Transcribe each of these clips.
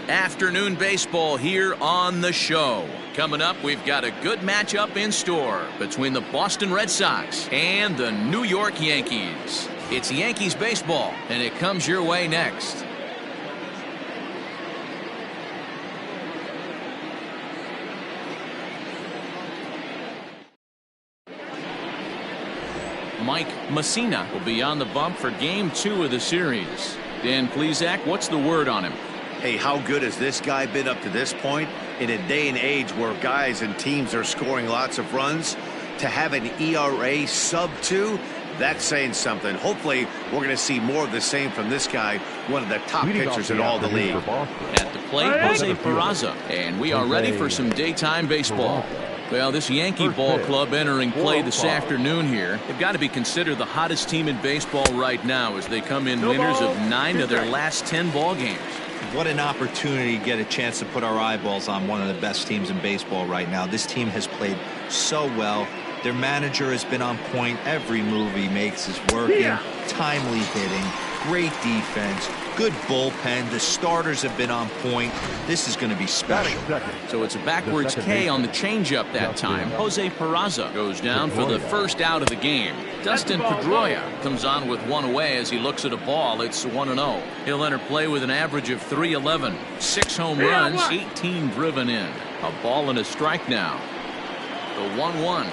Afternoon baseball here on the show. Coming up, we've got a good matchup in store between the Boston Red Sox and the New York Yankees. It's Yankees baseball, and it comes your way next. Mike Messina will be on the bump for Game 2 of the series. Dan Plesac, what's the word on him? Hey, how good has this guy been up to this point? In a day and age where guys and teams are scoring lots of runs, to have an ERA sub-2, that's saying something. Hopefully, we're going to see more of the same from this guy, one of the top pitchers in all the league. At the plate, Jose Peraza, and we are ready for some daytime baseball. Well, this Yankee ball club entering play this afternoon here, they've got to be considered the hottest team in baseball right now as they come in winners of 9 of their last 10 ball games. What an opportunity to get a chance to put our eyeballs on one of the best teams in baseball right now. This team has played so well. Their manager has been on point. Every move he makes is working. Timely hitting, great defense, good bullpen. The starters have been on point. This is going to be special. So it's a backwards K on the changeup that time. Jose Peraza goes down for the first out of the game. Dustin Pedroia comes on with one away as he looks at a ball. It's 1-0. He'll enter play with an average of .311. 6 home runs, 18 driven in. A ball and a strike now. The 1-1.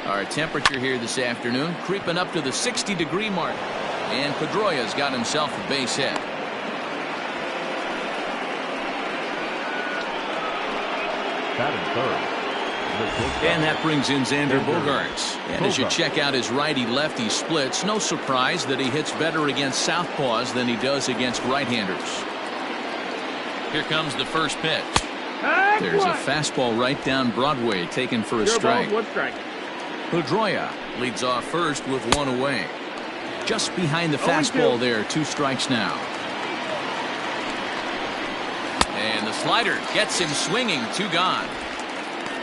Our temperature here this afternoon creeping up to the 60-degree mark. And Pedroia's got himself a base hit. And that brings in Xander Bogaerts. And as you check out his righty-lefty splits, no surprise that he hits better against southpaws than he does against right-handers. Here comes the first pitch. There's a fastball right down Broadway taken for a strike. Pedroia leads off first with one away. Just behind the fastball there, 2 strikes now. And the slider gets him swinging, 2 gone.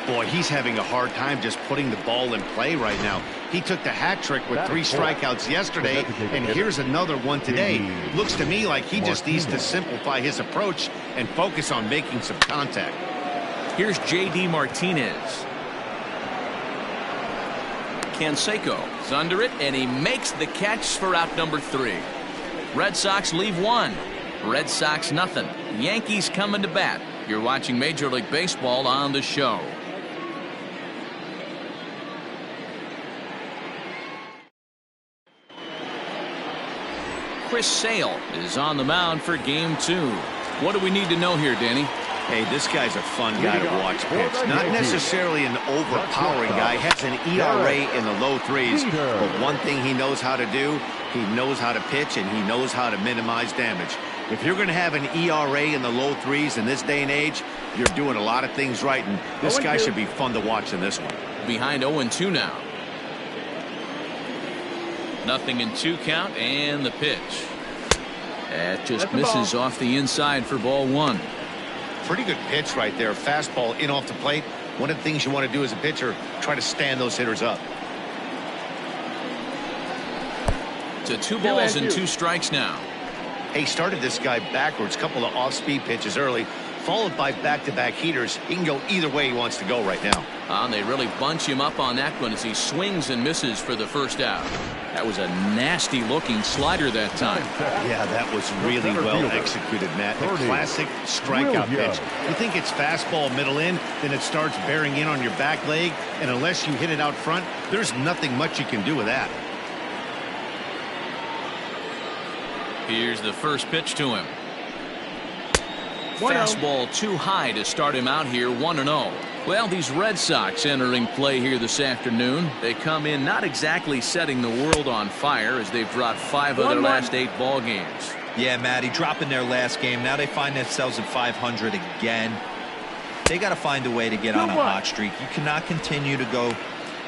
Boy, he's having a hard time just putting the ball in play right now. He took the hat trick with 3 strikeouts yesterday, and here's another one today. Looks to me like he just needs to simplify his approach and focus on making some contact. Here's J.D. Martinez. Canseco is under it, and he makes the catch for out number 3. Red Sox leave 1. Red Sox nothing. Yankees coming to bat. You're watching Major League Baseball on the show. Chris Sale is on the mound for Game 2. What do we need to know here, Danny? Hey, this guy's a fun guy to watch pitch. Not necessarily an overpowering guy. Has an ERA in the low 3s. But one thing he knows how to do, he knows how to pitch, and he knows how to minimize damage. If you're going to have an ERA in the low 3s in this day and age, you're doing a lot of things right. And this guy should be fun to watch in this one. Behind 0-2 now. 0-2 count, and the pitch. That just misses off the inside for ball 1. Pretty good pitch right there. Fastball in off the plate. One of the things you want to do as a pitcher, try to stand those hitters up. To 2 balls and 2 strikes now. He started this guy backwards. Couple of off-speed pitches early, followed by back-to-back heaters. He can go either way he wants to go right now. And they really bunch him up on that one as he swings and misses for the first out. That was a nasty-looking slider that time. Yeah, that was really well executed, Matt. A classic strikeout pitch. You think it's fastball middle in, then it starts bearing in on your back leg, and unless you hit it out front, there's nothing much you can do with that. Here's the first pitch to him. Fastball too high to start him out here, 1-0. Well, these Red Sox entering play here this afternoon. They come in not exactly setting the world on fire as they've dropped 5 of their last 8 ball games. Yeah, Matty, dropping their last game. Now they find themselves at 500 again. They got to find a way to get on a hot streak. You cannot continue to go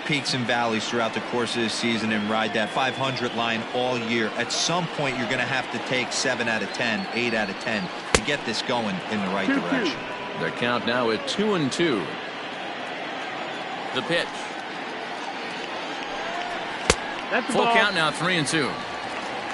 peaks and valleys throughout the course of this season and ride that 500 line all year. At some point, you're going to have to take 7 out of 10, 8 out of 10 to get this going in the right direction. Their count now at 2-2. The pitch. Full count now, 3-2.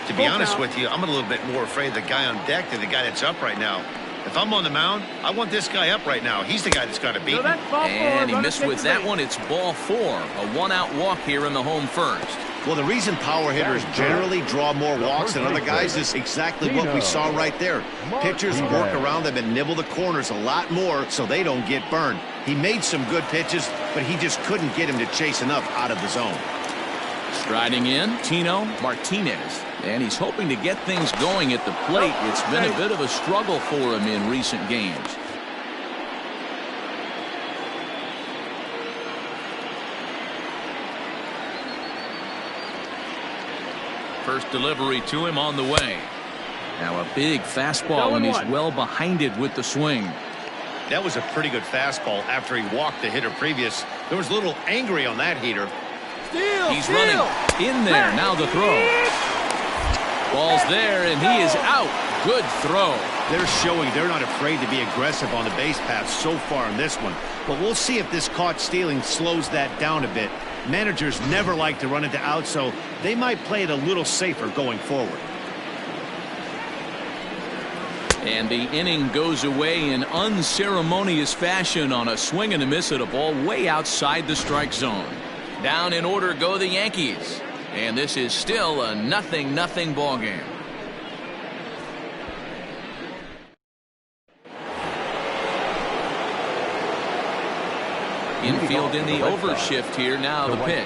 To be honest with you, I'm a little bit more afraid of the guy on deck than the guy that's up right now. If I'm on the mound, I want this guy up right now. He's the guy that's got to beat me. And he missed with that one. It's ball 4. A 1-out walk here in the home first. Well, the reason power hitters generally draw more walks than other guys is exactly what we saw right there. Pitchers work around them and nibble the corners a lot more so they don't get burned. He made some good pitches, but he just couldn't get him to chase enough out of the zone. Striding in, Tino Martinez. And he's hoping to get things going at the plate. It's been a bit of a struggle for him in recent games. First delivery to him on the way. Now a big fastball, and he's well behind it with the swing. That was a pretty good fastball after he walked the hitter previous. There was a little angry on that heater. He's running in there. Now the throw. Ball's there, and he is out. Good throw. They're showing they're not afraid to be aggressive on the base path so far in this one. But we'll see if this caught stealing slows that down a bit. Managers never like to run into out, so they might play it a little safer going forward. And the inning goes away in unceremonious fashion on a swing and a miss at a ball way outside the strike zone. Down in order go the Yankees. And this is still a 0-0 ball game. Infield in the overshift here. Now the pitch.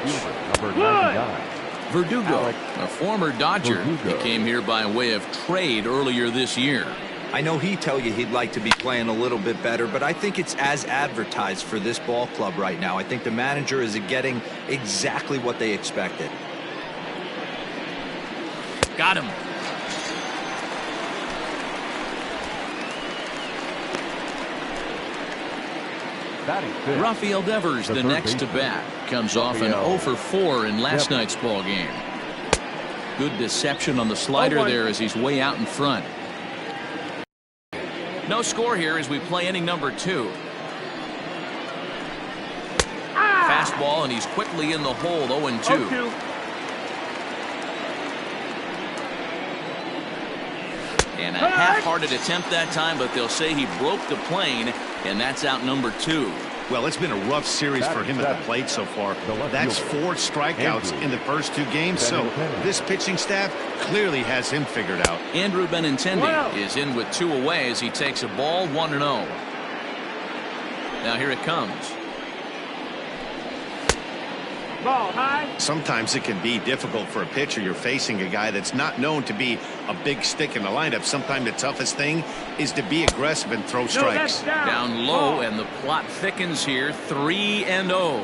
Verdugo, a former Dodger. He came here by way of trade earlier this year. I know he'd tell you he'd like to be playing a little bit better, but I think it's as advertised for this ball club right now. I think the manager is getting exactly what they expected. Got him. Rafael Devers, the next to bat, comes off an 0 for 4 in last night's ball game. Good deception on the slider there as he's way out in front. No score here as we play inning number 2. Fastball, and he's quickly in the hole. 0-2. And a half-hearted attempt that time, but they'll say he broke the plane, and that's out number 2. Well, it's been a rough series for him at the plate so far. That's 4 strikeouts in the first 2 games, so this pitching staff clearly has him figured out. Andrew Benintendi is in with 2 away as he takes a ball 1-0. Now here it comes. Ball high. Sometimes it can be difficult for a pitcher. You're facing a guy that's not known to be a big stick in the lineup. Sometimes the toughest thing is to be aggressive and throw strikes. Down low, and the plot thickens here. 3-0.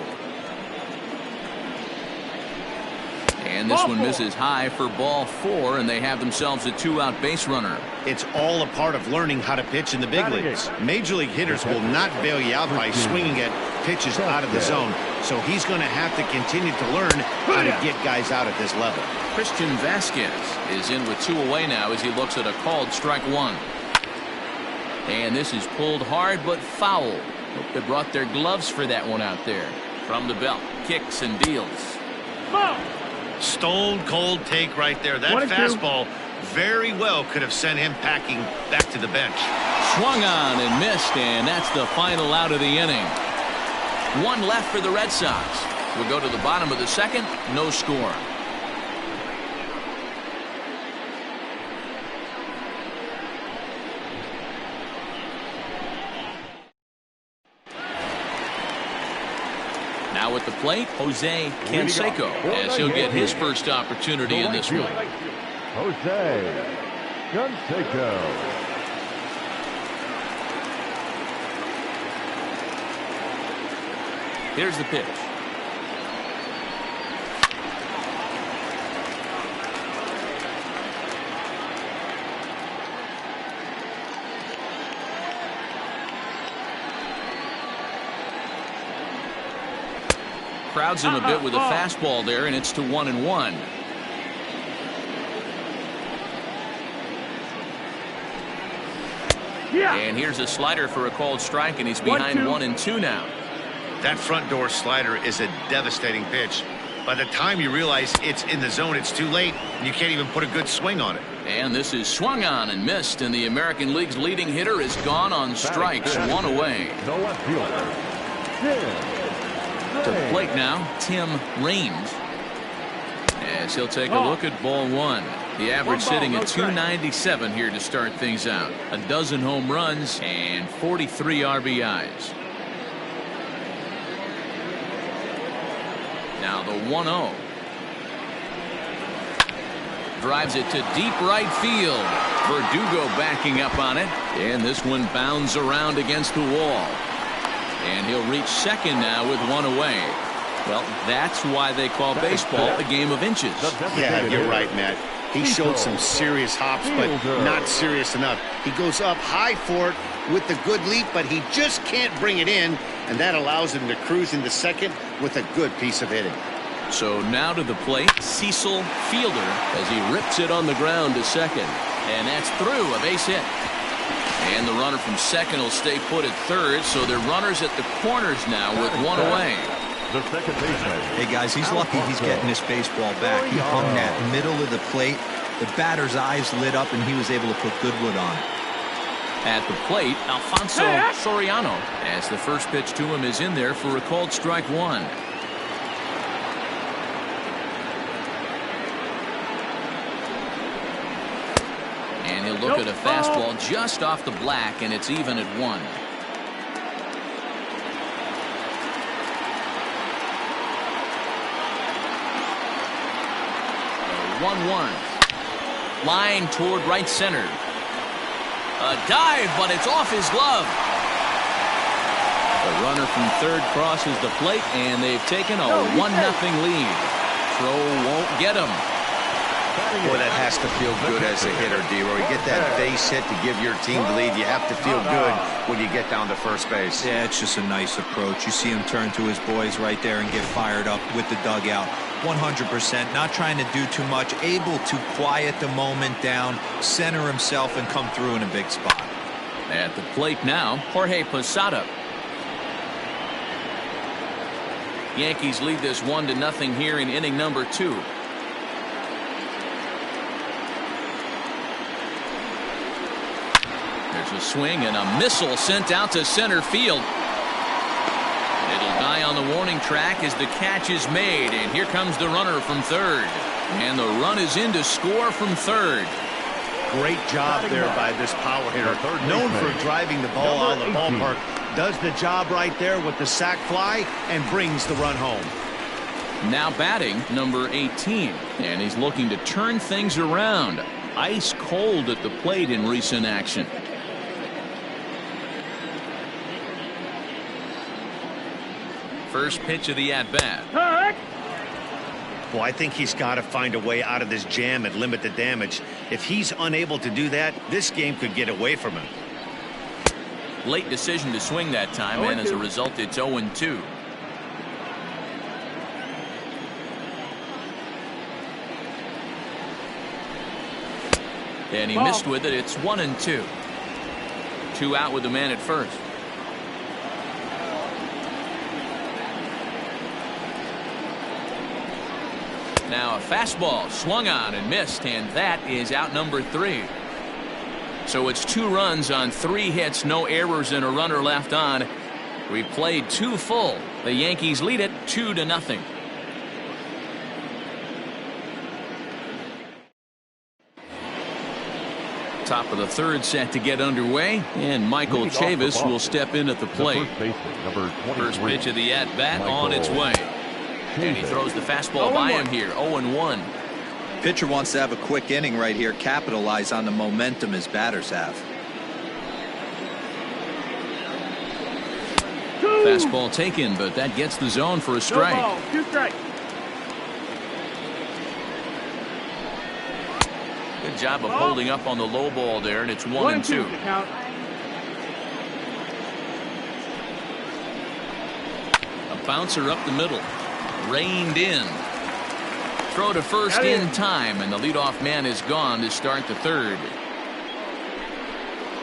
And this one misses high for ball 4, and they have themselves a 2-out base runner. It's all a part of learning how to pitch in the big leagues. Major league hitters will not bail you out by swinging at pitches out of the zone. So he's going to have to continue to learn how to get guys out at this level. Christian Vasquez is in with 2 away now as he looks at a called strike 1. And this is pulled hard but foul. Hope they brought their gloves for that one out there. From the belt, kicks and deals. Stone cold take right there. That fastball very well could have sent him packing back to the bench. Swung on and missed, and that's the final out of the inning. 1 left for the Red Sox. We'll go to the bottom of the 2nd. No score. Now at the plate, Jose Canseco, as he'll get his first opportunity in this one. Jose Canseco. Here's the pitch. Crowds him a bit with a fastball there, and it's to 1-1. And here's a slider for a called strike, and he's behind 1-2 now. That front door slider is a devastating pitch. By the time you realize it's in the zone, it's too late, and you can't even put a good swing on it. And this is swung on and missed, and the American League's leading hitter is gone on strikes, one away. The left fielder, To the plate now, Tim Raines. As he'll take a look at ball one. The average sitting at 297 here to start things out. A dozen home runs and 43 RBIs. Now the 1-0. Drives it to deep right field. Verdugo backing up on it. And this one bounds around against the wall. And he'll reach second now with one away. Well, that's why they call baseball a game of inches. Yeah, you're right, Matt. He showed some serious hops, but not serious enough. He goes up high for it with the good leap, but he just can't bring it in, and that allows him to cruise into second with a good piece of hitting. So now to the plate, Cecil Fielder as he rips it on the ground to second. And that's through, a base hit. And the runner from second will stay put at third, so they're runners at the corners now with one away. the second baseman. Hey, guys, he's lucky he's getting this baseball back. He hung that middle of the plate. The batter's eyes lit up, and he was able to put good wood on it. At the plate, Alfonso Soriano, as the first pitch to him is in there for a called strike one. And he'll look at a fastball just off the black, and it's even at 1. 1-1. Line toward right center. A dive, but it's off his glove. The runner from third crosses the plate, and they've taken a 1-0 lead. Throw won't get him. Boy, that has to feel good as a hitter, D-Roy. You get that base hit to give your team the lead. You have to feel good when you get down to first base. Yeah, it's just a nice approach. You see him turn to his boys right there and get fired up with the dugout. 100%, not trying to do too much, able to quiet the moment down, center himself, and come through in a big spot. At the plate now, Jorge Posada. Yankees lead this 1-0 here in inning number 2. There's a swing and a missile sent out to center field. It'll die on the warning track as the catch is made, and here comes the runner from third. And the run is in to score from third. Great job there by this power hitter. Known for driving the ball out of the ballpark. Does the job right there with the sac fly and brings the run home. Now batting, number 18. And he's looking to turn things around. Ice cold at the plate in recent action. First pitch of the at-bat. Well, I think he's got to find a way out of this jam and limit the damage. If he's unable to do that, this game could get away from him. Late decision to swing that time, and as a result, it's 0-2. And he missed with it. It's 1-2. 2 out with the man at first. Now a fastball swung on and missed, and that is out number 3. So it's 2 runs on 3 hits, no errors, and a runner left on. We played 2 full. The Yankees lead it 2-0. Top of the third set to get underway, and Michael Chavis will step in at the plate. First pitch of the at-bat on its way. And he throws the fastball by him here. 0-1. Pitcher wants to have a quick inning right here, capitalize on the momentum his batters have. Fastball taken, but that gets the zone for a strike. 2 strikes. Good job of holding up on the low ball there, and it's 1-2. A bouncer up the middle. Reined in. Throw to first in time, and the leadoff man is gone to start the third.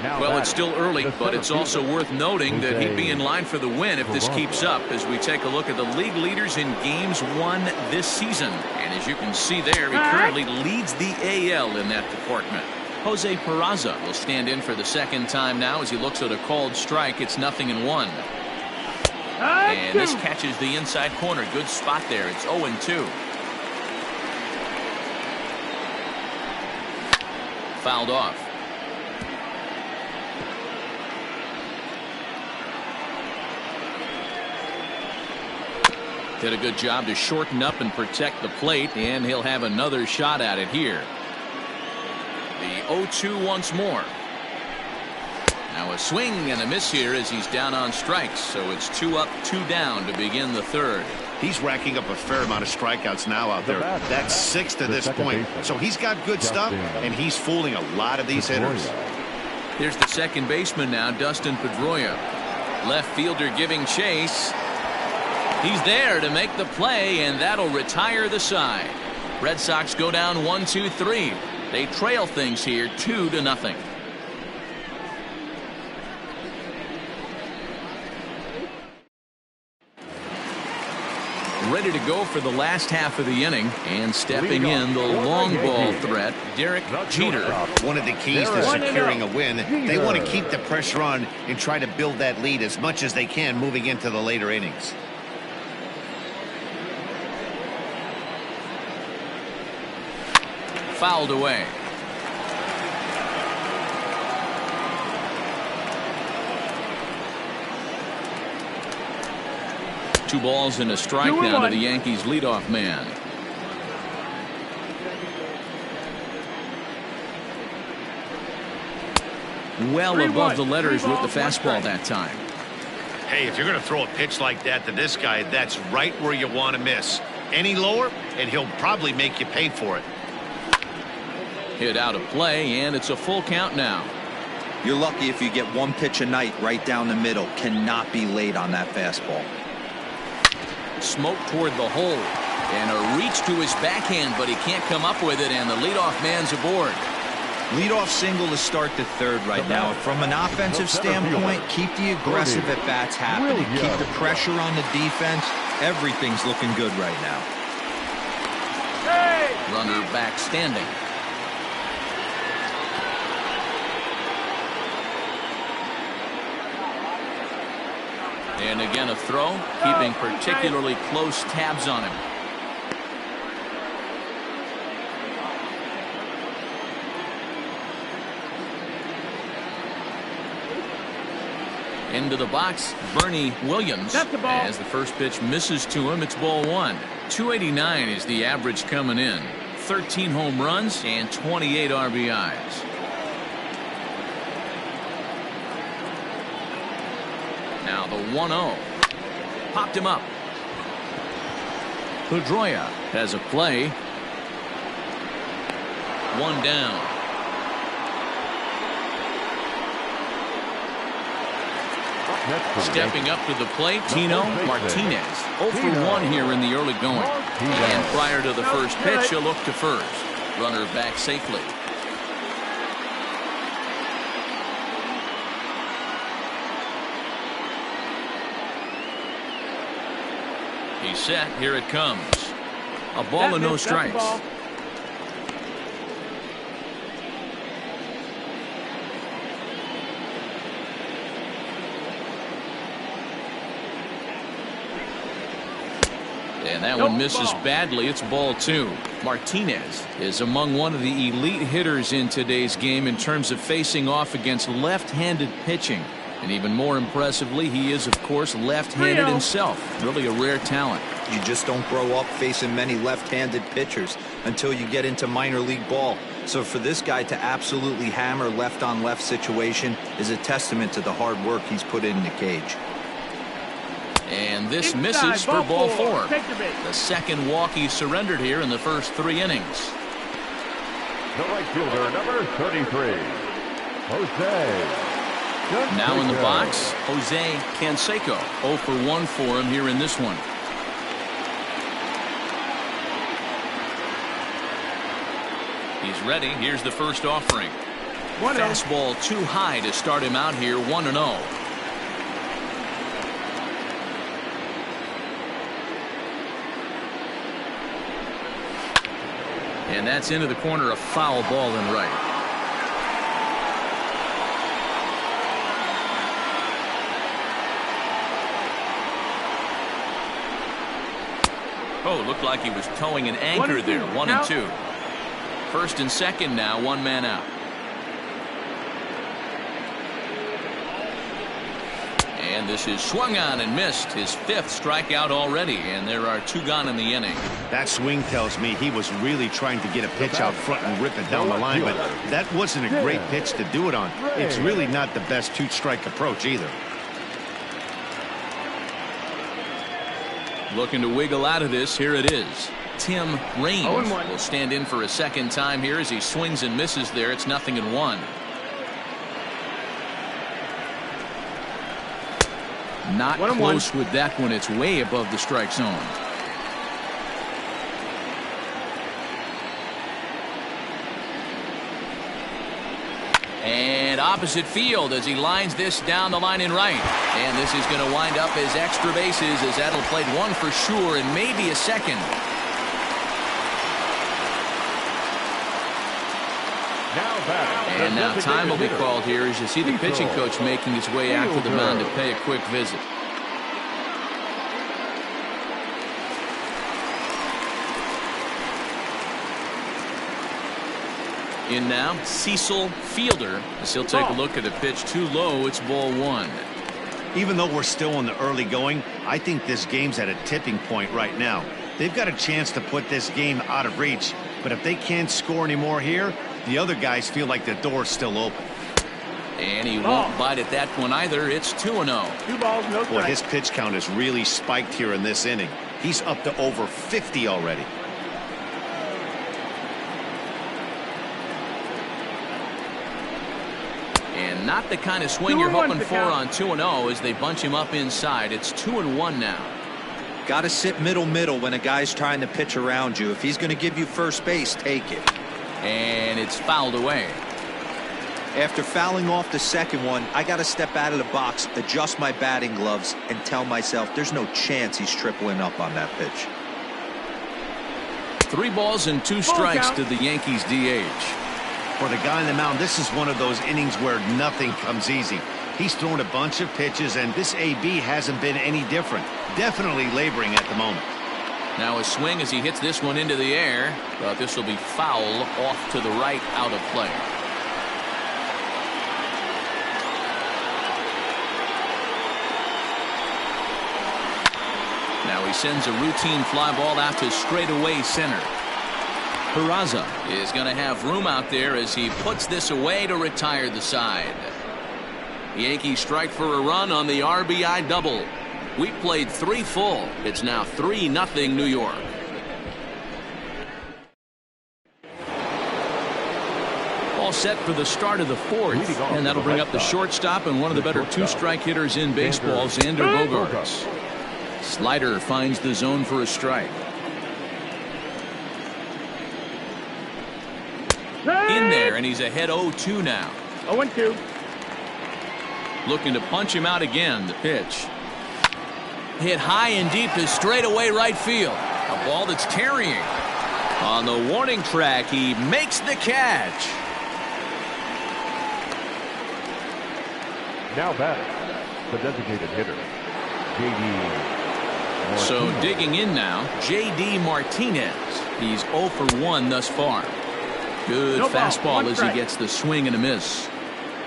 Well, it's still early, but it's also worth noting that he'd be in line for the win if this keeps up as we take a look at the league leaders in games won this season. And as you can see there, he currently leads the AL in that department. Jose Peraza will stand in for the second time now as he looks at a called strike. It's 0-1. And this catches the inside corner. Good spot there. It's 0-2. Fouled off. Did a good job to shorten up and protect the plate, and he'll have another shot at it here. The 0-2 once more. Now a swing and a miss here as he's down on strikes, so it's 2 up, 2 down to begin the third. He's racking up a fair amount of strikeouts now out there. That's 6 to this point. So he's got good stuff, and he's fooling a lot of these hitters. Here's the second baseman now, Dustin Pedroia. Left fielder giving chase. He's there to make the play, and that'll retire the side. Red Sox go down 1-2-3. They trail things here 2-0. Ready to go for the last half of the inning, and stepping in the long ball threat, Derek Jeter. One of the keys to securing a win, they want to keep the pressure on and try to build that lead as much as they can moving into the later innings. Fouled away. Two balls and a strike now to the Yankees leadoff man. Well above the letters with the fastball that time. Hey, if you're going to throw a pitch like that to this guy, that's right where you want to miss. Any lower, and he'll probably make you pay for it. Hit out of play, and it's a full count now. You're lucky if you get one pitch a night right down the middle. Cannot be late on that fastball. Smoke toward the hole, and a reach to his backhand, but he can't come up with it, and the leadoff man's aboard. Leadoff single to start the third right now. From an offensive standpoint, keep the aggressive at-bats happening. Keep the pressure on the defense. Everything's looking good right now. Runner back standing. And again a throw, keeping particularly close tabs on him. Into the box, Bernie Williams. As the first pitch misses to him, it's ball one. 289 is the average coming in. 13 home runs and 28 RBIs. Now the 1-0. Popped him up. Pedroia has a play. One down. Stepping up to the plate, Tino Martinez. 0 for 1 here in the early going. And prior to the first pitch, he'll look to first. Runner back safely. He's set. Here it comes. A ball and no strikes. And that one misses badly. It's ball two. Martinez is among one of the elite hitters in today's game in terms of facing off against left-handed pitching. And even more impressively, he is, of course, left-handed himself. Really a rare talent. You just don't grow up facing many left-handed pitchers until you get into minor league ball. So for this guy to absolutely hammer left-on-left situation is a testament to the hard work he's put in the cage. And this misses for ball four. The second walk he surrendered here in the first 3 innings. The right fielder, number 33, Jose. Now in the box, Jose Canseco. 0 for 1 for him here in this one. He's ready. Here's the first offering. Fastball too high to start him out here, 1-0. And that's into the corner, a foul ball in right. Oh, looked like he was towing an anchor there. 1-2. First and second now, one man out. And this is swung on and missed. His 5th strikeout already, and there are 2 gone in the inning. That swing tells me he was really trying to get a pitch out front and rip it down the line, but that wasn't a great pitch to do it on. It's really not the best 2-strike approach either. Looking to wiggle out of this. Here it is. Tim Raines will stand in for a second time here as he swings and misses there. It's 0-1. Not close with that one. It's way above the strike zone. And opposite field as he lines this down the line in right. And this is going to wind up as extra bases as that'll play 1 for sure and maybe a second. And now time will be called here as you see the pitching coach making his way out to the mound to pay a quick visit. In now, Cecil Fielder, as he'll take a look at a pitch too low. It's ball 1. Even though we're still in the early going, I think this game's at a tipping point right now. They've got a chance to put this game out of reach, but if they can't score any more here, the other guys feel like the door's still open. And he won't bite at that one either. It's 2-0. 2 balls, no strikes. Well, his pitch count has really spiked here in this inning. He's up to over 50 already. And not the kind of swing you're hoping for on 2-0 as they bunch him up inside. It's 2-1 now. Got to sit middle when a guy's trying to pitch around you. If he's going to give you first base, take it. And it's fouled away. After fouling off the second one, I got to step out of the box, adjust my batting gloves, and tell myself there's no chance he's tripling up on that pitch. 3 balls and 2 strikes to the Yankees DH. For the guy on the mound, this is one of those innings where nothing comes easy. He's thrown a bunch of pitches, and this AB hasn't been any different. Definitely laboring at the moment. Now a swing as he hits this one into the air, but this will be foul off to the right, out of play. Now he sends a routine fly ball out to straightaway center. Peraza is going to have room out there as he puts this away to retire the side. The Yankees strike for a run on the RBI double. We played 3 full. It's now 3-0 New York. All set for the start of the 4th, and that'll bring up the shortstop and one of the better 2-strike hitters in baseball, Xander Bogaerts. Slider finds the zone for a strike. In there, and he's ahead 0-2 now. 0-2. Looking to punch him out again. The pitch. Hit high and deep to straightaway right field. A ball that's tarrying. On the warning track, he makes the catch. Now batting, the designated hitter, J.D. So digging in now, J.D. Martinez. He's 0 for 1 thus far. Good fastball as he gets the swing and a miss.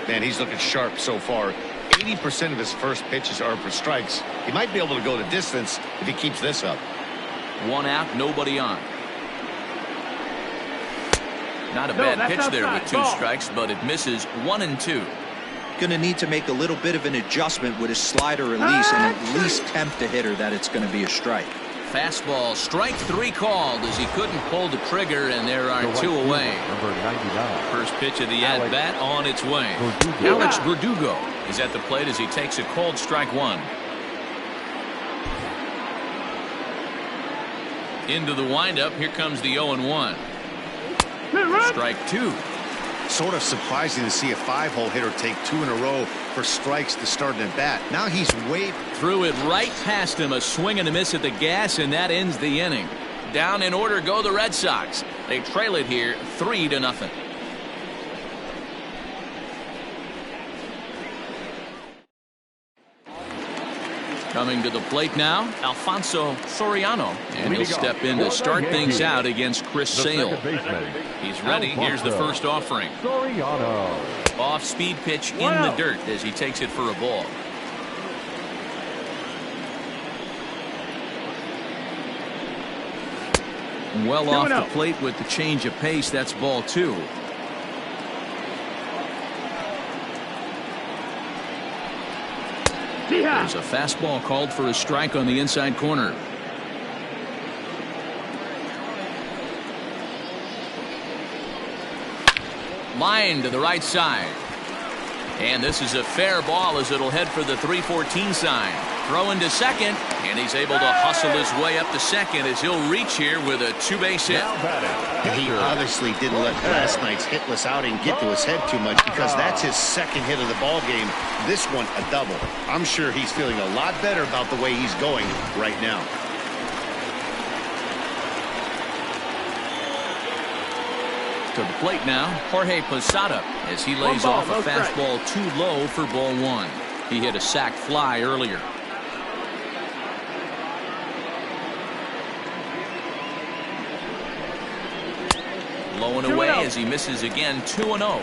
Man, he's looking sharp so far. 80% of his first pitches are for strikes. He might be able to go the distance if he keeps this up. 1 out, nobody on. Not a bad pitch there with 2 strikes, but it misses 1-2. Going to need to make a little bit of an adjustment with his slider release and at least tempt the hitter that it's going to be a strike. Fastball, strike 3 called as he couldn't pull the trigger, and there are 2 away. Number 99. First pitch of the at-bat on its way. Alex Verdugo is at the plate as he takes a called strike 1. Into the windup, here comes the 0-1. Strike 2. Sort of surprising to see a 5-hole hitter take 2 in a row for strikes to start an at bat. Now he's way threw it right past him. A swing and a miss at the gas, and that ends the inning. Down in order go the Red Sox. They trail it here 3-0. Coming to the plate now, Alfonso Soriano, and he'll step in to start things out against Chris Sale. He's ready. Here's the first offering. Off-speed pitch in the dirt as he takes it for a ball. Well off the plate with the change of pace. That's ball 2. There's a fastball called for a strike on the inside corner. Line to the right side. And this is a fair ball as it'll head for the 314 sign. Throwing to second, and he's able to hustle his way up to second as he'll reach here with a 2-base hit. He obviously didn't let last night's hitless outing get to his head too much, because that's his second hit of the ball game. This one a double. I'm sure he's feeling a lot better about the way he's going right now. To the plate now, Jorge Posada, as he lays off a fastball too low for ball 1. He hit a sac fly earlier. Low and away as he misses again. 2-0.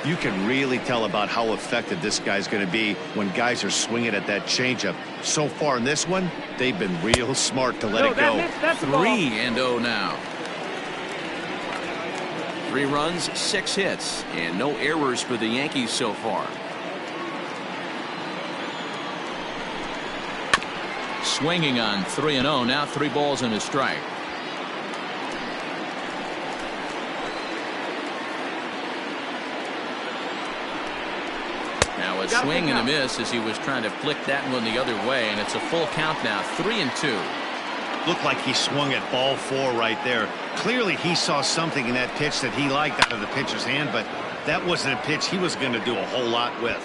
You can really tell about how effective this guy's going to be when guys are swinging at that changeup. So far in this one, they've been real smart to let it go. 3-0 now. 3 runs, 6 hits, and no errors for the Yankees so far. Swinging on 3-0. Now 3 balls and a strike. Now a swing and a miss as he was trying to flick that one the other way, and it's a full count now. 3-2. Looked like he swung at ball 4 right there. Clearly he saw something in that pitch that he liked out of the pitcher's hand, but that wasn't a pitch he was going to do a whole lot with.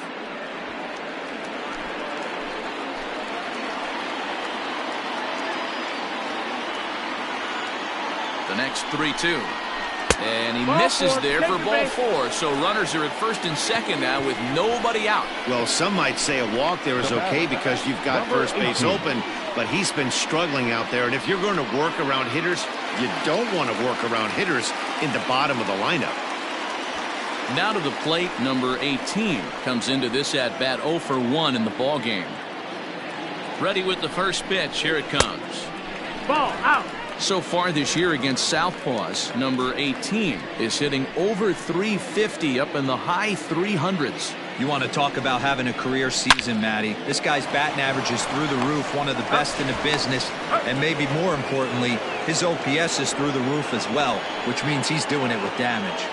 The next 3-2. And he misses there for ball 4. So runners are at first and second now with nobody out. Well, some might say a walk there is okay because you've got first base open, but he's been struggling out there. And if you're going to work around hitters, you don't want to work around hitters in the bottom of the lineup. Now to the plate, number 18 comes into this at bat 0 for 1 in the ball game. Ready with the first pitch. Here it comes. Ball out. So far this year against Southpaws, number 18 is hitting over 350 up in the high 300s. You want to talk about having a career season, Matty. This guy's batting average is through the roof, one of the best in the business, and maybe more importantly, his OPS is through the roof as well, which means he's doing it with damage.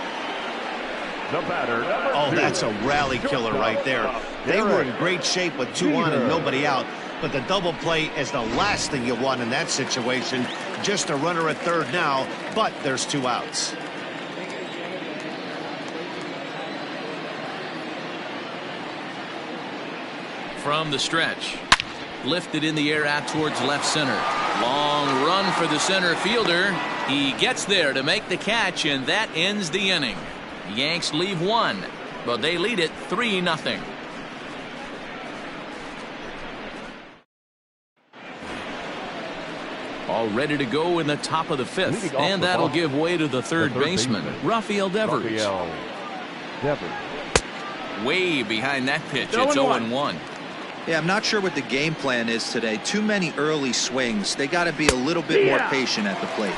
Oh, that's a rally killer right there. They were in great shape with 2 on and nobody out, but the double play is the last thing you want in that situation. Just a runner at third now, but there's 2 outs. From the stretch, lifted in the air out towards left center. Long run for the center fielder. He gets there to make the catch, and that ends the inning. The Yanks leave 1, but they lead it 3-0. All ready to go in the top of the 5th, and that'll give way to the third baseman, Rafael Devers. Way behind that pitch. It's 0-1. Yeah, I'm not sure what the game plan is today. Too many early swings. They got to be a little bit more patient at the plate.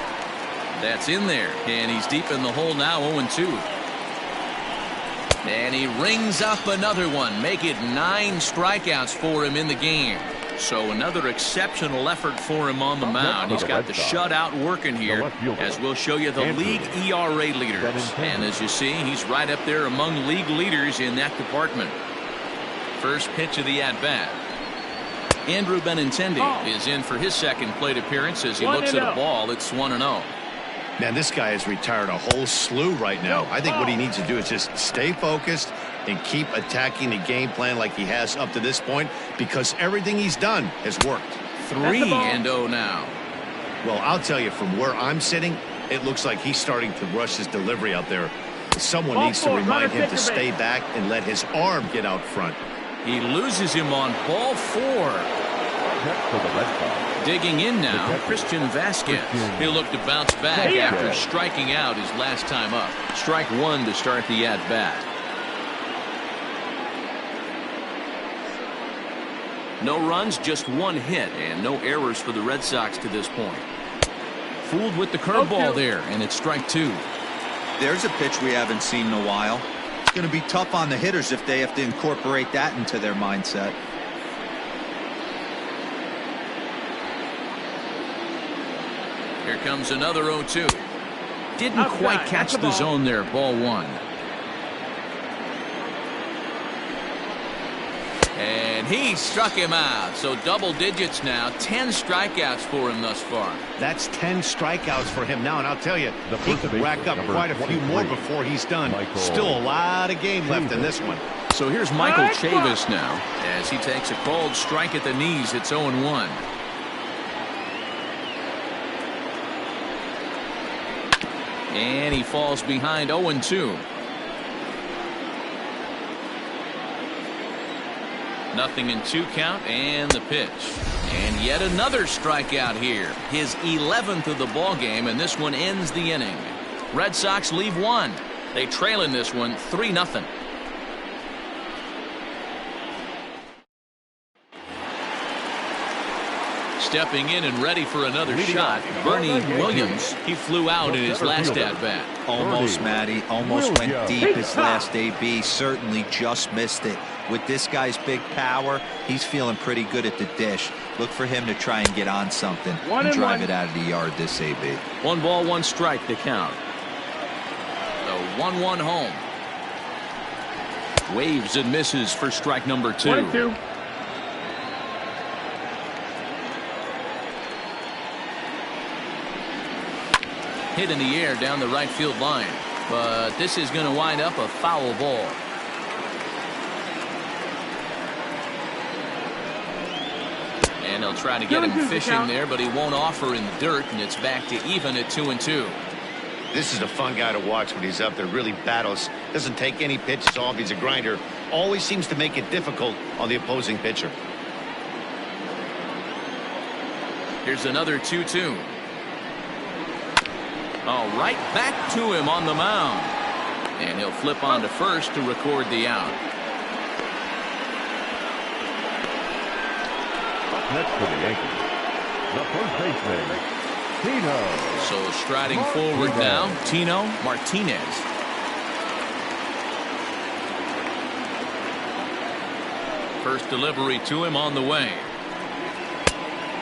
That's in there, and he's deep in the hole now. 0-2. And he rings up another one. Make it 9 strikeouts for him in the game. So another exceptional effort for him on the mound. He's got the shutout working here, as we'll show you the league ERA leaders. And as you see, he's right up there among league leaders in that department. First pitch of the at-bat. Andrew Benintendi is in for his second plate appearance as he looks at a ball. It's 1-0. Man, this guy has retired a whole slew right now. I think what he needs to do is just stay focused and keep attacking the game plan like he has up to this point, because everything he's done has worked. 3-0 now. Well, I'll tell you, from where I'm sitting, it looks like he's starting to rush his delivery out there. Someone needs to remind him to stay back and let his arm get out front. He loses him on ball 4. Digging in now, Christian Vasquez. He'll look to bounce back after striking out his last time up. Strike 1 to start the at-bat. No runs, just 1 hit, and no errors for the Red Sox to this point. Fooled with the curveball there, and it's strike 2. There's a pitch we haven't seen in a while. It's going to be tough on the hitters if they have to incorporate that into their mindset. Here comes another 0-2. Didn't quite catch the zone there. Ball 1. And he struck him out. So double digits now. 10 strikeouts for him thus far. That's 10 strikeouts for him now. And I'll tell you, he could rack up quite a few more before he's done. Still a lot of game left in this one. So here's Michael Chavis now as he takes a cold strike at the knees. It's 0-1. And he falls behind 0-2. Nothing in 2 count, and the pitch. And yet another strikeout here. His 11th of the ball game, and this one ends the inning. Red Sox leave 1. They trail in this one 3-0. Stepping in and ready for another shot, Bernie Williams. He flew out in his last at-bat. Almost, Matty. Almost went deep his last AB. Certainly just missed it. With this guy's big power, he's feeling pretty good at the dish. Look for him to try and get on something and drive it out of the yard this AB. 1 ball, 1 strike to count. The 1-1 home. Waves and misses for strike number 2. 1-2. Hit in the air down the right field line, but this is going to wind up a foul ball. And they'll try to get him fishing there, but he won't offer in the dirt, and it's back to even at 2-2. This is a fun guy to watch when he's up there. Really battles. Doesn't take any pitches off. He's a grinder. Always seems to make it difficult on the opposing pitcher. Here's another 2-2. Oh, right back to him on the mound. And he'll flip on to first to record the out. Next for the Yankees, the first baseman, Tino. So striding forward now, Tino Martinez. First delivery to him on the way.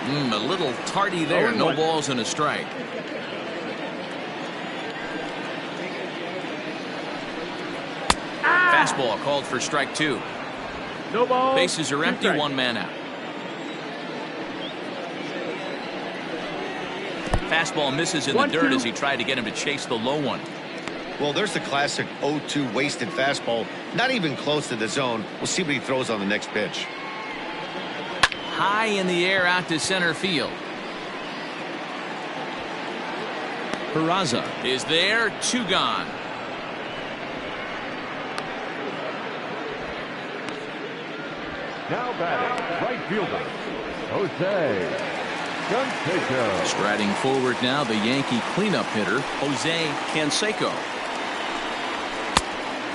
A little tardy there. No balls and a strike. Fastball called for strike 2. No ball. Bases are empty. 1 man out. Fastball misses in the dirt as he tried to get him to chase the low one. Well, there's the classic 0-2 wasted fastball. Not even close to the zone. We'll see what he throws on the next pitch. High in the air out to center field. Peraza is there. 2 gone. Now batting, right fielder, Jose Canseco. Striding forward now, the Yankee cleanup hitter, Jose Canseco.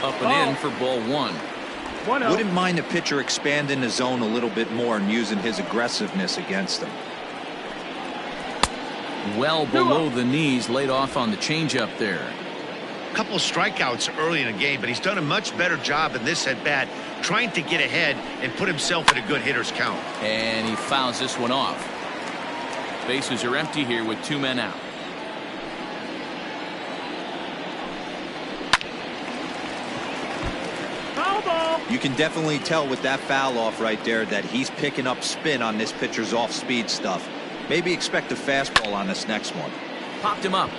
Up and in for ball 1. Wouldn't mind the pitcher expanding the zone a little bit more and using his aggressiveness against them. Well below the knees, laid off on the changeup there. A couple of strikeouts early in the game, but he's done a much better job in this at bat, trying to get ahead and put himself in a good hitter's count. And he fouls this one off. Bases are empty here with 2 men out. Foul ball. You can definitely tell with that foul off right there that he's picking up spin on this pitcher's off-speed stuff. Maybe expect a fastball on this next one. Popped him up.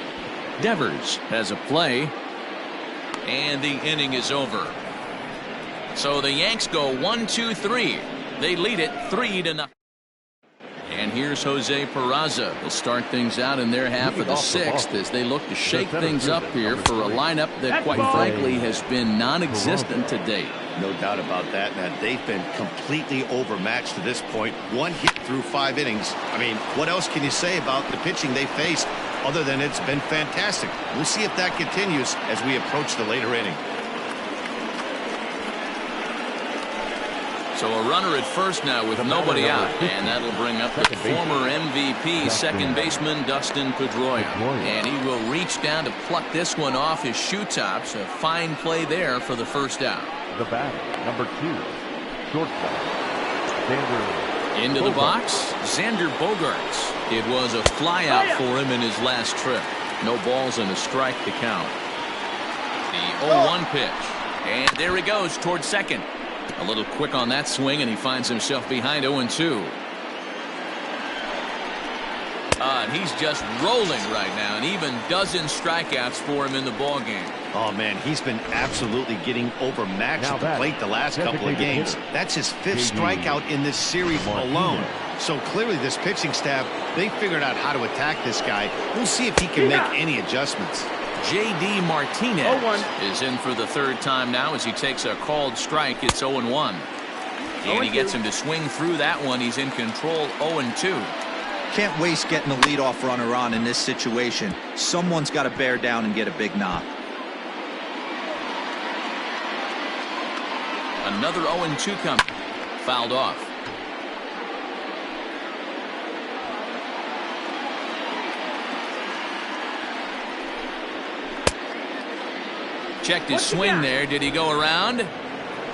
Devers has a play. And the inning is over. So the Yanks go 1-2-3. They lead it 3-0. And here's Jose Peraza. They'll start things out in their half of the sixth as they look to shake things up here for a lineup that, quite frankly, has been non-existent to date. No doubt about that. Now, they've been completely overmatched to this point. One hit through 5 innings. I mean, what else can you say about the pitching they faced other than it's been fantastic? We'll see if that continues as we approach the later inning. So a runner at first now with nobody out, and that'll bring up the former MVP second baseman Dustin Pedroia, and he will reach down to pluck this one off his shoe tops. A fine play there for the first out. The batter, number 2, shortstop, Xander. Into the box, Xander Bogaerts. It was a flyout for him in his last trip. No balls and a strike to count. The 0-1 pitch, and there he goes towards second. A little quick on that swing, and he finds himself behind 0-2. And he's just rolling right now, and even dozen strikeouts for him in the ball game. Oh man, he's been absolutely getting overmatched at the plate the last couple of games. That's his 5th strikeout in this series alone. So clearly this pitching staff, they figured out how to attack this guy. We'll see if he can make any adjustments. J.D. Martinez is in for the 3rd time now as he takes a called strike. It's 0-1. And he gets him to swing through that one. He's in control, 0-2. Can't waste getting the leadoff runner on in this situation. Someone's got to bear down and get a big knock. Another 0-2 coming. Fouled off. Checked his swing there. Did he go around?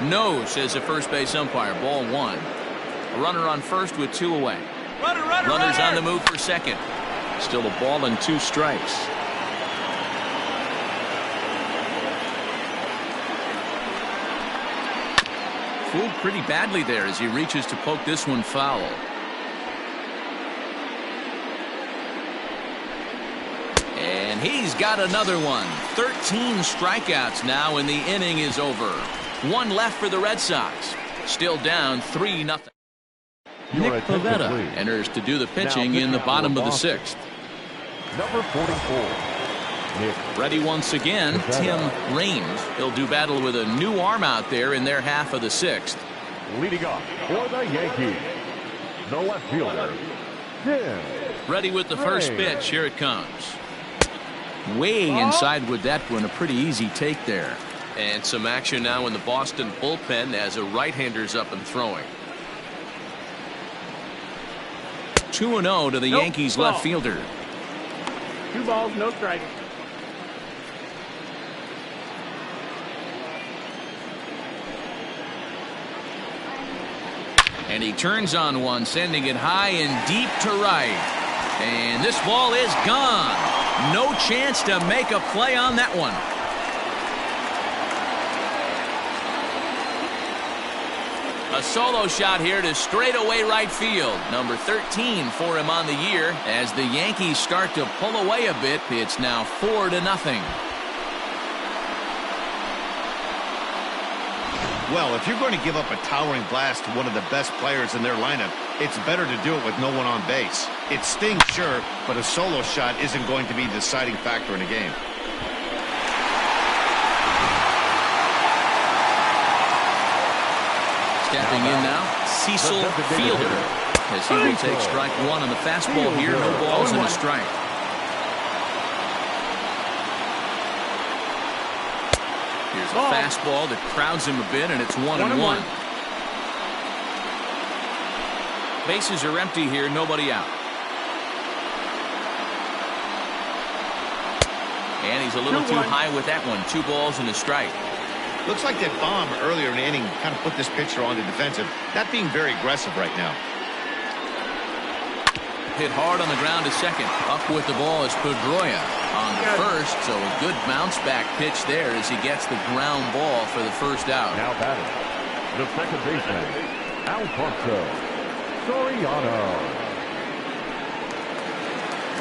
No, says the first base umpire. Ball 1. A runner on first with 2 away. Runners on the move for second. Still a ball and 2 strikes. Fooled pretty badly there as he reaches to poke this one foul. And he's got another one. 13 strikeouts now, and the inning is over. 1 left for the Red Sox. Still down 3-0. Nick Pivetta enters to do the pitching in the bottom of the 6th. Number 44. Nick. Ready once again, Tim Raines. He'll do battle with a new arm out there in their half of the 6th. Leading off for the Yankees, the left fielder, Tim. Ready with the first pitch. Here it comes. Way inside with that one. A pretty easy take there. And some action now in the Boston bullpen as a right-hander's up and throwing. 2-0 to the Yankees left fielder. 2 balls, no strikes. And he turns on one, sending it high and deep to right. And this ball is gone. No chance to make a play on that one. A solo shot here to straightaway right field. Number 13 for him on the year. As the Yankees start to pull away a bit, it's now 4-0. Well, if you're going to give up a towering blast to one of the best players in their lineup, it's better to do it with no one on base. It stings, sure, but a solo shot isn't going to be the deciding factor in a game. Stepping in now, Cecil Fielder, as he will take strike 1 on the fastball here. No balls and a strike. Here's a fastball that crowds him a bit, and it's 1-1. Bases are empty here, nobody out. And he's a little too high with that one. 2 balls and a strike. Looks like that bomb earlier in the inning kind of put this pitcher on the defensive. Not being very aggressive right now. Hit hard on the ground to second. Up with the ball is Pedroia on the first. So a good bounce back pitch there as he gets the ground ball for the first out. Now batting, the second baseman, Alfonso Soriano.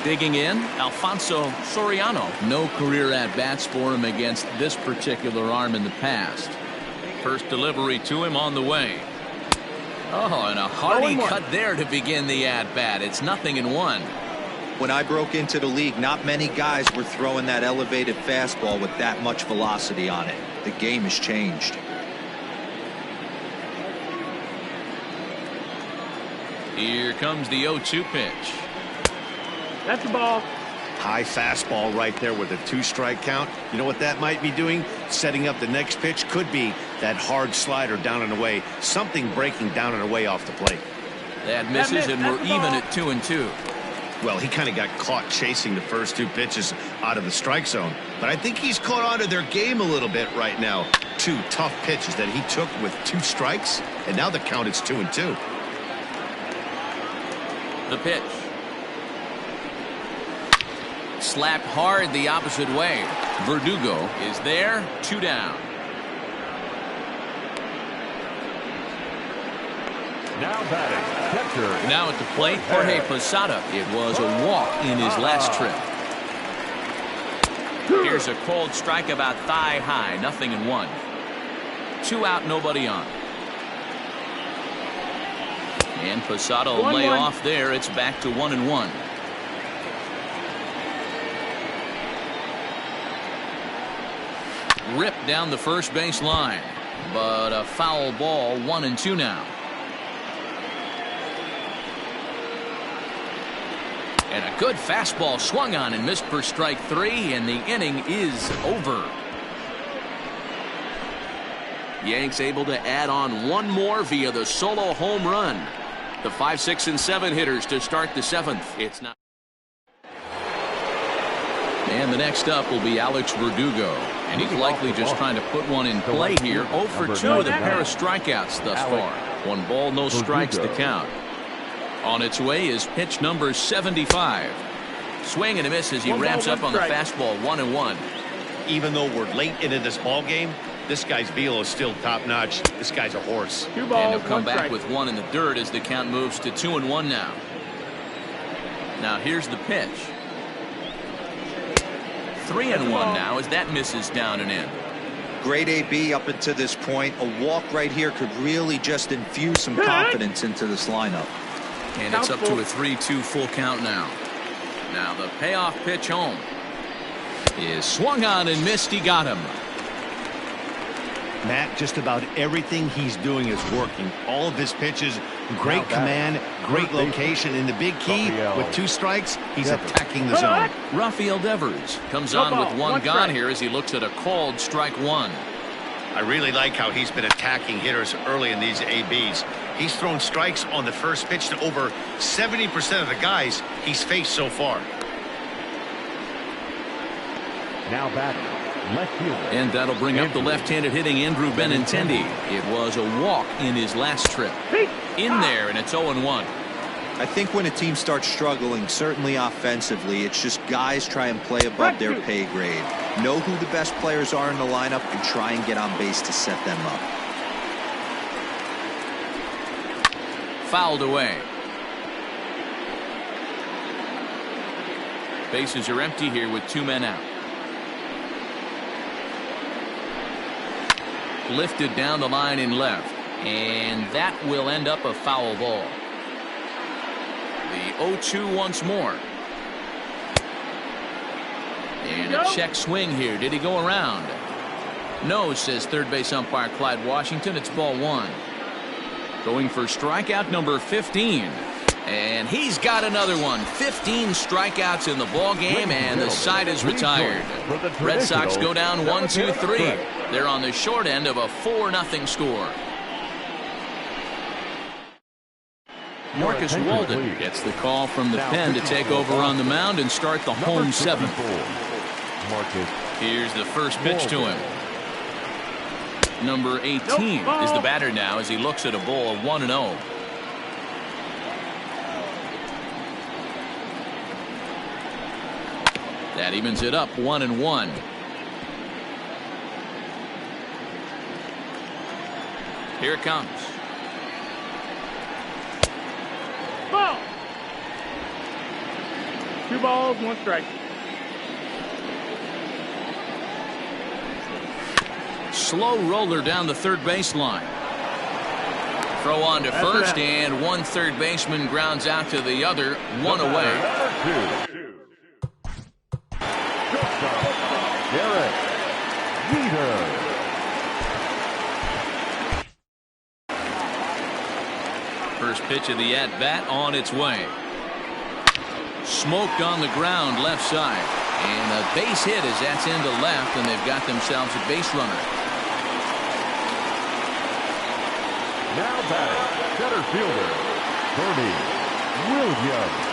Digging in, Alfonso Soriano. No career at-bats for him against this particular arm in the past. First delivery to him on the way. Oh, and a hearty cut there to begin the at-bat. It's 0-1. When I broke into the league, not many guys were throwing that elevated fastball with that much velocity on it. The game has changed. Here comes the 0-2 pitch. That's the ball. High fastball right there with a 2-strike count. You know what that might be doing? Setting up the next pitch. Could be that hard slider down and away. Something breaking down and away off the plate. That misses, and we're even at 2-2. Well, he kind of got caught chasing the first 2 pitches out of the strike zone. But I think he's caught on to their game a little bit right now. 2 tough pitches that he took with 2 strikes. And now the count is 2-2. The pitch. Slapped hard the opposite way. Verdugo is there. 2 down. Now batting, catcher. Now at the plate, Jorge Posada. It was a walk in his last trip. Here's a cold strike about thigh high. 0-1. 2 out, nobody on. And Posada will lay off there. It's back to 1-1. Ripped down the first base line, but a foul ball. 1-2 now. And a good fastball swung on and missed for strike 3, and the inning is over. Yanks able to add on 1 more via the solo home run. The 5, 6, and 7 hitters to start the 7th. It's not. And the next up will be Alex Verdugo. And he's likely just trying to put one in play here. 0 for 2 with a pair of strikeouts thus far. 1 ball, no strikes to count. On its way is pitch number 75. Swing and a miss as he ramps up on the fastball. 1-1. Even though we're late into this ball game, this guy's velo is still top notch. This guy's a horse. 2 balls, and he'll come 1 back strike. with 1 in the dirt as the count moves to 2-1 now. Now here's the pitch. 3-1 now as that misses down and in. Great AB up until this point. A walk right here could really just infuse some confidence into this lineup. And it's up to a 3-2 full count now. Now the payoff pitch home is swung on and missed. He got him. Matt, just about everything he's doing is working. All of his pitches, great command, great location, and the big key, with 2 strikes, he's attacking the zone. Rafael Devers comes on with 1 gone here as he looks at a called strike 1. I really like how he's been attacking hitters early in these ABs. He's thrown strikes on the first pitch to over 70% of the guys he's faced so far. Now batting, left fielder. And that'll bring up the left-handed hitting Andrew Benintendi. It was a walk in his last trip. In there, and it's 0-1. I think when a team starts struggling, certainly offensively, it's just guys try and play above their pay grade. Know who the best players are in the lineup and try and get on base to set them up. Fouled away. Bases are empty here with 2 men out. Lifted down the line in left, and that will end up a foul ball. The 0-2 once more. And a check swing here. Did he go around? No, says third base umpire Clyde Washington. It's ball 1. Going for strikeout number 15. And he's got another one. 15 strikeouts in the ball game, and the side is retired. Red Sox go down 1-2-3. They're on the short end of a 4-0 score. Marcus Walden gets the call from the pen to take over on the mound and start the home 7th. Here's the first pitch to him. Number 18 is the batter now as he looks at a ball 1-0. That evens it up 1-1. Here it comes. Ball. 2 balls, 1 strike. Slow roller down the third baseline. Throw on to first, and one third baseman grounds out to the other, 1 away. First pitch of the at-bat on its way. Smoked on the ground left side. And a base hit as that's into left, and they've got themselves a base runner. Now batting, center fielder, Bernie Williams.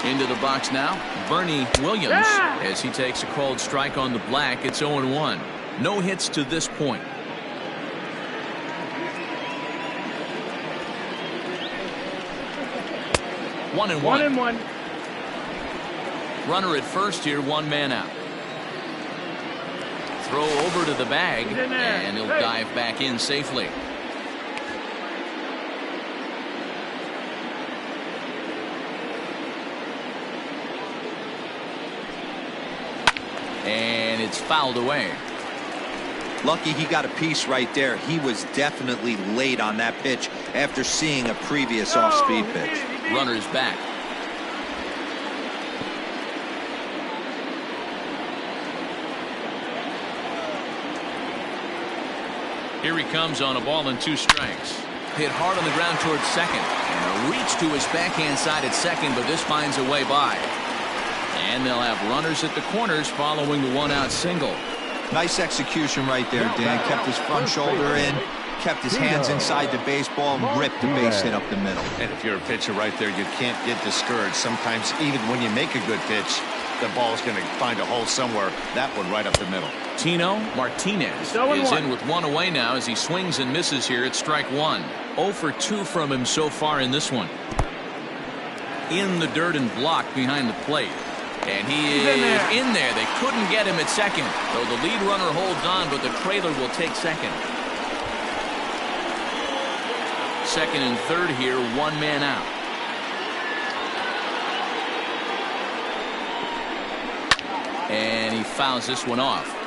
Into the box now, Bernie Williams, as he takes a called strike on the black. It's 0-1. No hits to this point. One and one. Runner at first here, 1 man out. Throw over to the bag, and he'll dive back in safely. And it's fouled away. Lucky he got a piece right there. He was definitely late on that pitch after seeing a previous off-speed pitch. Runner's back. Here he comes on a ball and 2 strikes. Hit hard on the ground towards second. And a reach to his backhand side at second, but this finds a way by. And they'll have runners at the corners following the 1-out single. Nice execution right there, Dan. Kept his front shoulder in, kept his hands inside the baseball, and ripped the base hit up the middle. And if you're a pitcher right there, you can't get discouraged. Sometimes even when you make a good pitch, the ball's going to find a hole somewhere. That one right up the middle. Tino Martinez is in with 1 away now as he swings and misses here at strike 1. 0 for 2 from him so far in this one. In the dirt and blocked behind the plate. And he is in there. They couldn't get him at second. Though the lead runner holds on, but the trailer will take second. Second and third here, 1 man out. And he fouls this one off.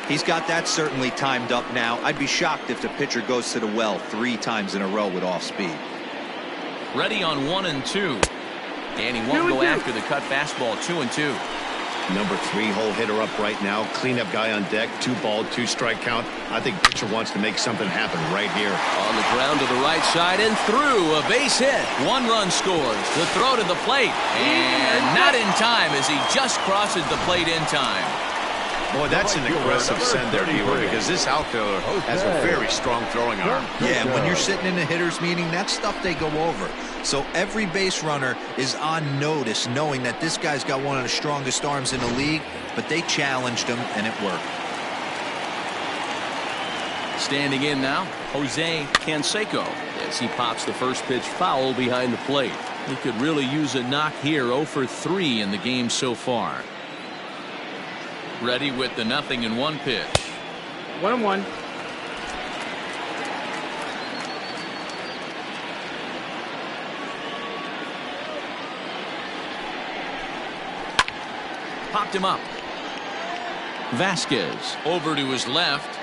He's got that certainly timed up now. I'd be shocked if the pitcher goes to the well 3 times in a row with off speed. Ready on 1 and 2. And he won't go after the cut fastball. 2 and 2. Number 3 hole hitter up right now. Cleanup guy on deck. 2 ball, 2 strike count. I think pitcher wants to make something happen right here. On the ground to the right side and through. A base hit. 1 run scores. The throw to the plate. And not in time as he just crosses the plate in time. Boy, that's an aggressive send there, D-Word, because this outfielder has a very strong throwing arm. Yeah, when you're sitting in a hitter's meeting, that's stuff they go over. So every base runner is on notice, knowing that this guy's got one of the strongest arms in the league, but they challenged him, and it worked. Standing in now, Jose Canseco, as he pops the first pitch foul behind the plate. He could really use a knock here. 0 for 3 in the game so far. Ready with the 0-1 pitch. 1-1. Popped him up. Vasquez over to his left.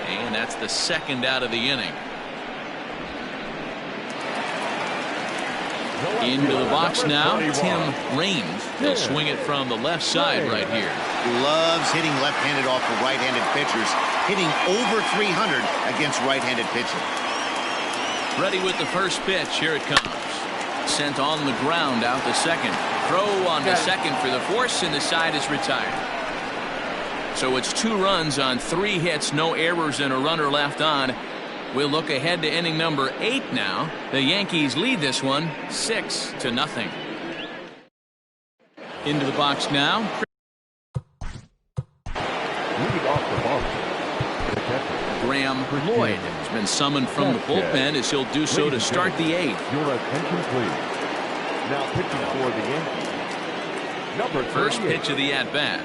And that's the 2nd out of the inning. Into the box now, Tim Raines. He'll swing it from the left side right here. Loves hitting left-handed off of right-handed pitchers. Hitting over 300 against right-handed pitching. Ready with the first pitch. Here it comes. Sent on the ground out to second. Throw on to second for the force, and the side is retired. So it's 2 runs on 3 hits, no errors, and a runner left on. We'll look ahead to inning number 8 now. The Yankees lead this one 6-0. Into the box now. Graham Lloyd has been summoned from the bullpen as he'll do so to start the 8th. Your attention, please. Now pitching for the Yankees. Number First pitch of the at-bat.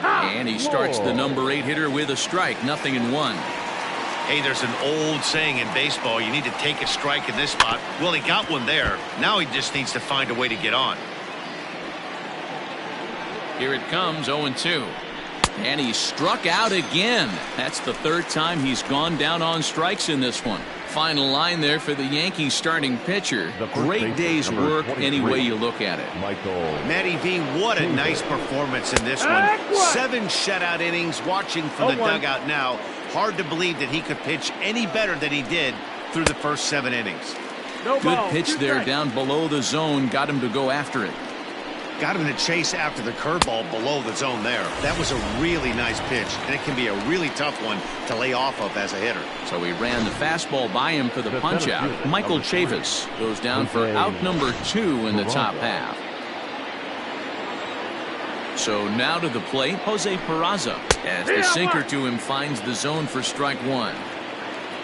And he starts the number 8 hitter with a strike. 0-1. Hey, there's an old saying in baseball, you need to take a strike in this spot. Well, he got one there. Now he just needs to find a way to get on. Here it comes, 0-2. And he struck out again. That's the third time he's gone down on strikes in this one. Final line there for the Yankees starting pitcher. Great day's work any way you look at it. Matty V, what a nice performance in this one. 7 shutout innings. Watching from the dugout now, hard to believe that he could pitch any better than he did through the first 7 innings. Good pitch there down below the zone. Got him to go after it. Got him to chase after the curveball below the zone there. That was a really nice pitch, and it can be a really tough one to lay off of as a hitter. So he ran the fastball by him for the punch out. Michael Chavis goes down for out number 2 in the top half. So now to the plate, Jose Peraza, as the sinker to him finds the zone for strike 1.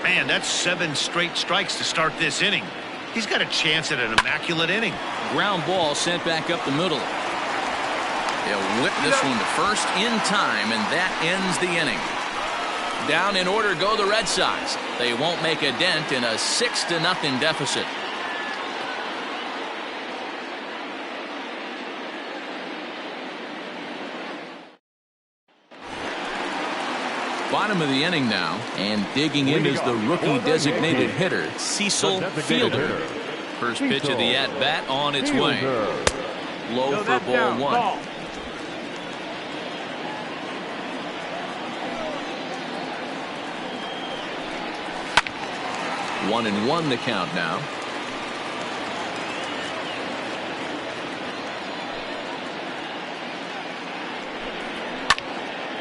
Man, that's 7 straight strikes to start this inning. He's got a chance at an immaculate inning. Ground ball sent back up the middle. They'll whip this one to first in time, and that ends the inning. Down in order go the Red Sox. They won't make a dent in a 6-0 deficit. Bottom of the inning now, and digging in is the rookie designated hitter, Cecil Fielder. First pitch of the at-bat on its way. Low for ball 1. One and 1 the count now.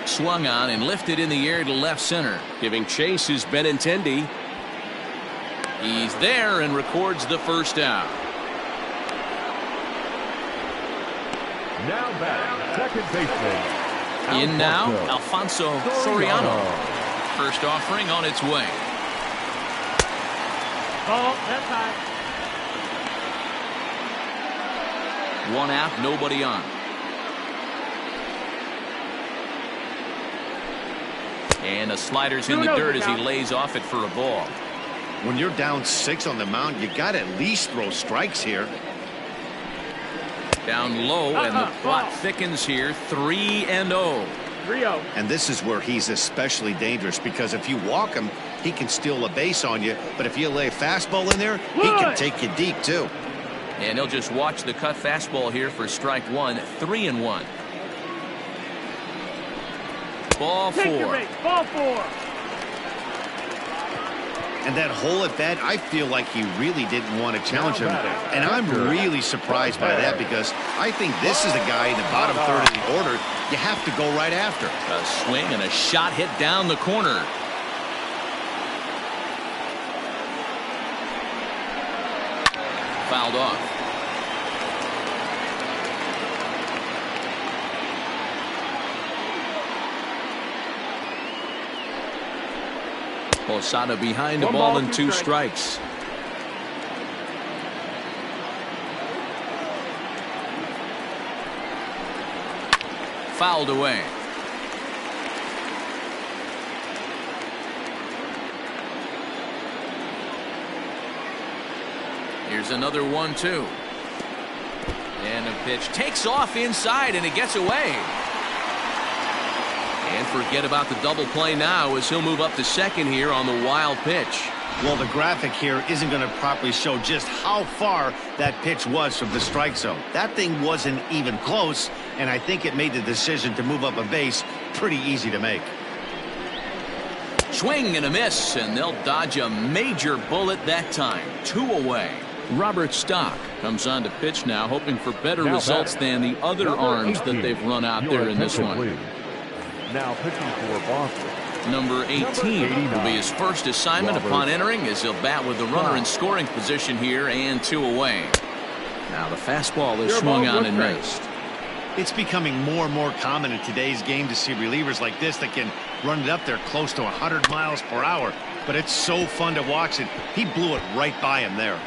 Swung on and lifted in the air to left center. Giving chase is Benintendi. He's there and records the first out. Now back, second baseman. In now, Alfonso Soriano. First offering on its way. Ball, that's high. 1 out, nobody on. And the slider's in the dirt as he lays off it for a ball. When you're down 6 on the mound, you got to at least throw strikes here. Down low, and the plot thickens here. 3-0. 3-0. And this is where he's especially dangerous, because if you walk him, he can steal a base on you. But if you lay a fastball in there, he can take you deep too. And he'll just watch the cut fastball here for strike 1. 3-1. Ball 4. Ball 4. And that whole at bat, I feel like he really didn't want to challenge him. And I'm really surprised by that, because I think this is the guy in the bottom third of the order you have to go right after. A swing and a shot hit down the corner. Fouled off. Posada behind the ball and 2 strikes. Fouled away. Here's another 1-2. And a pitch takes off inside, and it gets away. And forget about the double play now, as he'll move up to second here on the wild pitch. Well, the graphic here isn't going to properly show just how far that pitch was from the strike zone. That thing wasn't even close, and I think it made the decision to move up a base pretty easy to make. Swing and a miss, and they'll dodge a major bullet that time. 2 away. Robert Stock comes on to pitch now, hoping for better results than the other arms that they've run out there in this one. Now pitching for Boston. Number 18 will be his first assignment upon entering, as he'll bat with the runner in scoring position here, and 2 away. Now the fastball is swung on and missed. It's becoming more and more common in today's game to see relievers like this that can run it up there close to 100 miles per hour. But it's so fun to watch it. He blew it right by him there.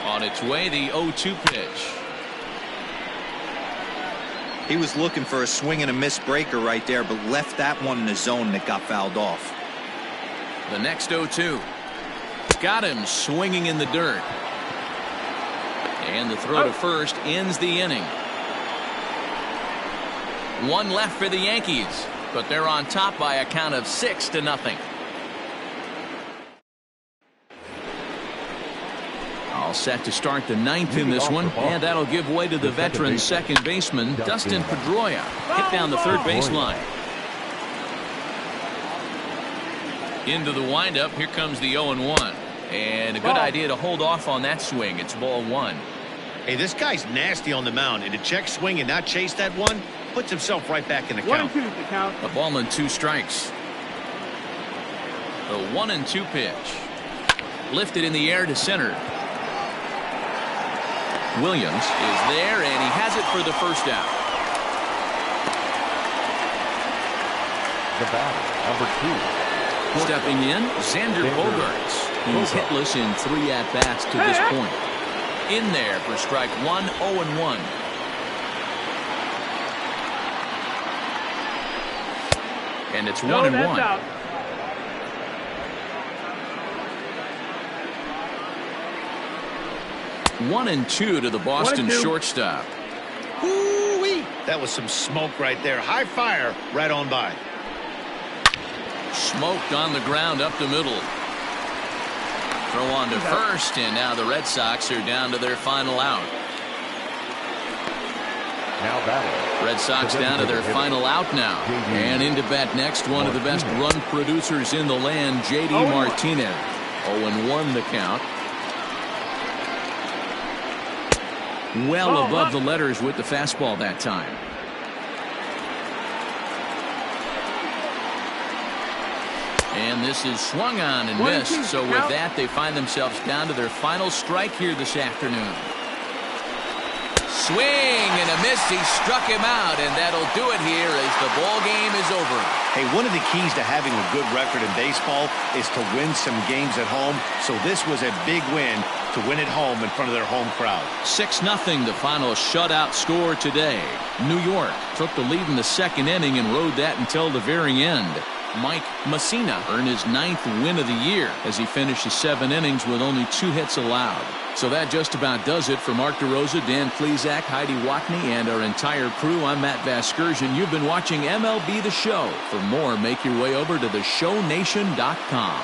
On its way, the 0-2 pitch. He was looking for a swing and a miss breaker right there, but left that one in the zone that got fouled off. The next 0-2. Got him swinging in the dirt. And the throw to first ends the inning. One left for the Yankees, but they're on top by a count of 6-0. All set to start the ninth in this one, and that'll give way to the veteran second baseman, Dustin Pedroia, hit down the third baseline. Into the windup, here comes the 0-1. And a good idea to hold off on that swing. It's ball one. Hey, this guy's nasty on the mound, and to check swing and not chase that one puts himself right back in the count. 1-2 the count. A ball and 2 strikes. The 1-2 pitch. Lifted in the air to center. Williams is there, and he has it for the first out. The batter, number 2. Stepping in, Xander Bogaerts. He's hitless in 3 at-bats to this point. In there for strike 1, 0-1. And it's 1-1. 1-2 to the Boston shortstop. Woo-wee. That was some smoke right there. High fire right on by. Smoked on the ground up the middle. Throw on to first, and now the Red Sox are down to their final out. Now batting. Red Sox down to their final out now. And into bat next, one of the best run producers in the land, J.D. Martinez. 0-1 the count. Well above the letters with the fastball that time. And this is swung on and missed. So with that, they find themselves down to their final strike here this afternoon. Swing and a miss. He struck him out, and that'll do it here as the ball game is over. Hey, one of the keys to having a good record in baseball is to win some games at home. So this was a big win to win at home in front of their home crowd. 6-0 the final shutout score today. New York took the lead in the second inning and rode that until the very end. Mike Mussina earned his 9th win of the year as he finishes 7 innings with only 2 hits allowed. So that just about does it for Mark DeRosa, Dan Plesac, Heidi Watney, and our entire crew. I'm Matt Vasgersian. You've been watching MLB The Show. For more, make your way over to theshownation.com.